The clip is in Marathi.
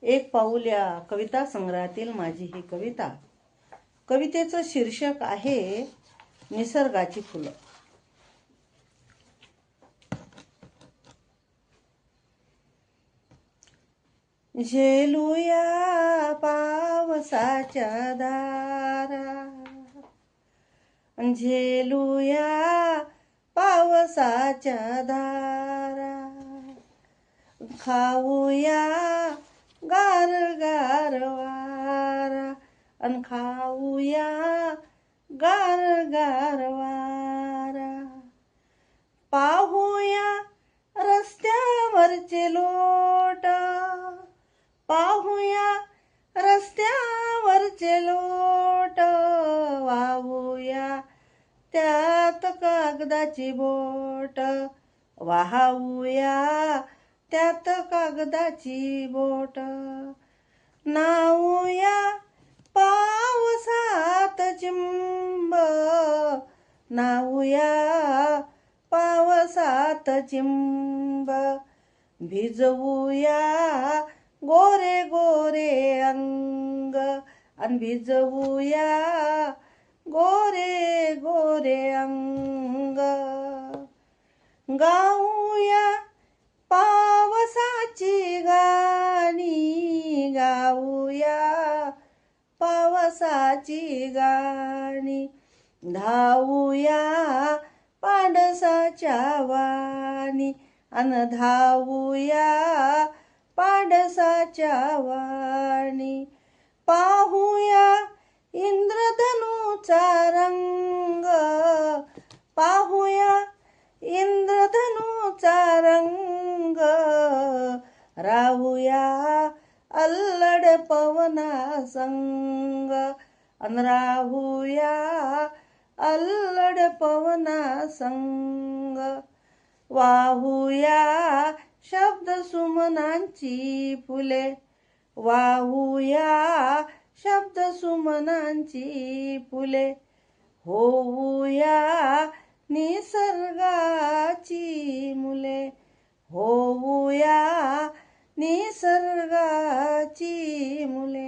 एक पाऊल या कविता संग्रहातील माझी ही कविता. कवितेचं शीर्षक आहे निसर्गाची फुलं. झेलूया पावसाच्या धारा, झेलूया पावसाच्या धारा, खाऊया गार गार वारा, अन खाऊया गार गार वारा. पाहूया रस्त्यावरचे लोट, पाहूया रस्त्यावरचे लोट, वाहूया त्यात कागदाची बोट, वाहूया त्यात कागदाची बोट. नाऊया पावसात चिंब, नाऊया पावसात चिंब, भिजवूया गोरे गोरे अंग, अन भिजवूया गोरे गोरे अंग. गाऊया पावसाची गाणी, गाऊया पावसाची गाणी, धावूया पाडसाच्या वाणी, अन धावूया पाडसाच्या वाणी. पाहूया इंद्रधनुचा रंग, पाहूया इंद्रधनुचा रंग, राहूया अल्लड पवना संग, अन राहूया अल्लड पवना संग. वाहूया शब्द सुमनांची फुले, वाहूया शब्द सुमनांची फुले, होऊया निसर्गाची मुले, होऊया निसर्गाची मुले.